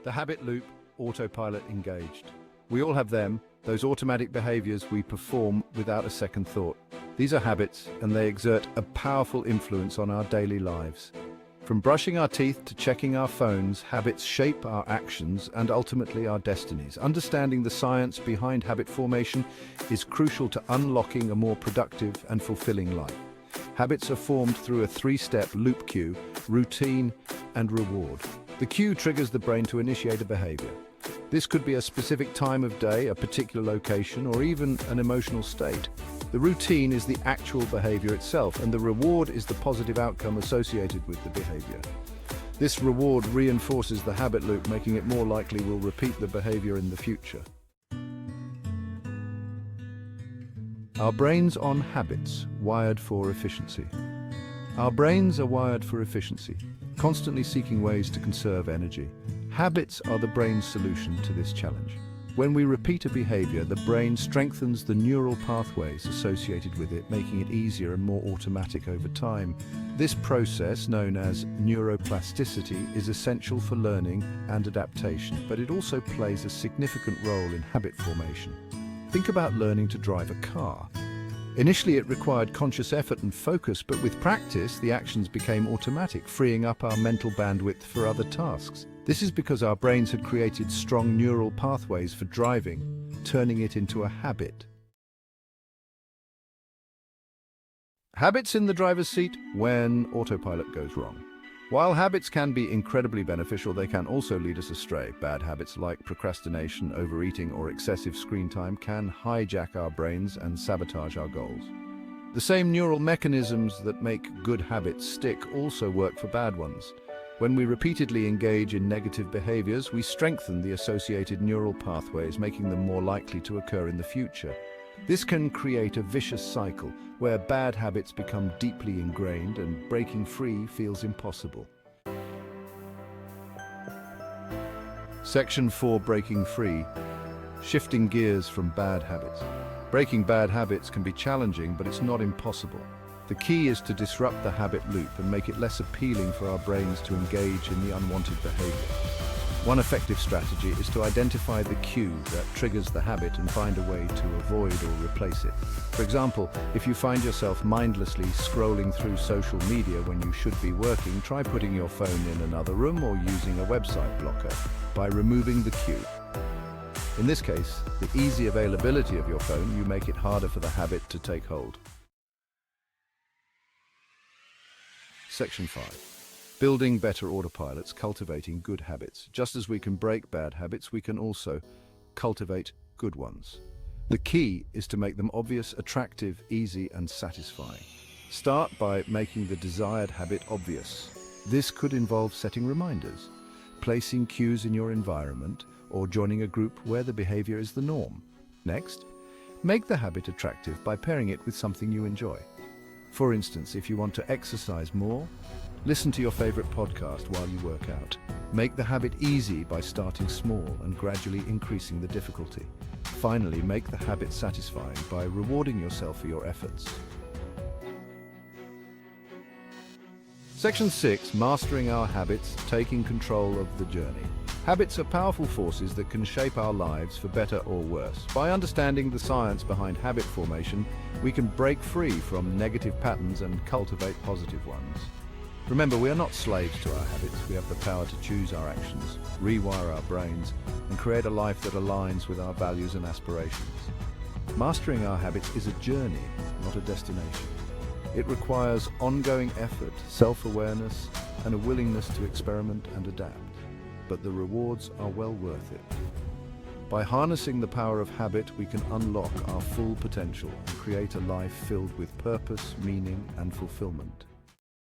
The habit loop, autopilot engaged. We all have them, those automatic behaviors we perform without a second thought. These are habits, and they exert a powerful influence on our daily lives. From brushing our teeth to checking our phones, habits shape our actions and ultimately our destinies. Understanding the science behind habit formation is crucial to unlocking a more productive and fulfilling life. Habits are formed through a three-step loop cue: routine and reward. The cue triggers the brain to initiate a behavior. This could be a specific time of day, a particular location, or even an emotional state. The routine is the actual behavior itself, and the reward is the positive outcome associated with the behavior. This reward reinforces the habit loop, making it more likely we'll repeat the behavior in the future. Our brains on habits, wired for efficiency. Our brains are wired for efficiency, constantly seeking ways to conserve energy. Habits are the brain's solution to this challenge. When we repeat a behavior, the brain strengthens the neural pathways associated with it, making it easier and more automatic over time. This process, known as neuroplasticity, is essential for learning and adaptation, but it also plays a significant role in habit formation. Think about learning to drive a car. Initially, it required conscious effort and focus, but with practice, the actions became automatic, freeing up our mental bandwidth for other tasks. This is because our brains had created strong neural pathways for driving, turning it into a habit. Habits in the driver's seat when autopilot goes wrong. While habits can be incredibly beneficial, they can also lead us astray. Bad habits like procrastination, overeating, or excessive screen time can hijack our brains and sabotage our goals. The same neural mechanisms that make good habits stick also work for bad ones. When we repeatedly engage in negative behaviors, we strengthen the associated neural pathways, making them more likely to occur in the future. This can create a vicious cycle where bad habits become deeply ingrained and breaking free feels impossible. Section 4: Breaking Free. Shifting gears from bad habits. Breaking bad habits can be challenging, but it's not impossible. The key is to disrupt the habit loop and make it less appealing for our brains to engage in the unwanted behavior. One effective strategy is to identify the cue that triggers the habit and find a way to avoid or replace it. For example, if you find yourself mindlessly scrolling through social media when you should be working, try putting your phone in another room or using a website blocker by removing the cue. In this case, the easy availability of your phone, you make it harder for the habit to take hold. Section 5. Building better autopilots, cultivating good habits. Just as we can break bad habits, we can also cultivate good ones. The key is to make them obvious, attractive, easy, and satisfying. Start by making the desired habit obvious. This could involve setting reminders, placing cues in your environment, or joining a group where the behavior is the norm. Next, make the habit attractive by pairing it with something you enjoy. For instance, if you want to exercise more, listen to your favorite podcast while you work out. Make the habit easy by starting small and gradually increasing the difficulty. Finally, make the habit satisfying by rewarding yourself for your efforts. Section 6. Mastering our habits, taking control of the journey. Habits are powerful forces that can shape our lives for better or worse. By understanding the science behind habit formation, we can break free from negative patterns and cultivate positive ones. Remember, we are not slaves to our habits. We have the power to choose our actions, rewire our brains, and create a life that aligns with our values and aspirations. Mastering our habits is a journey, not a destination. It requires ongoing effort, self-awareness, and a willingness to experiment and adapt. But the rewards are well worth it. By harnessing the power of habit, we can unlock our full potential and create a life filled with purpose, meaning, and fulfillment.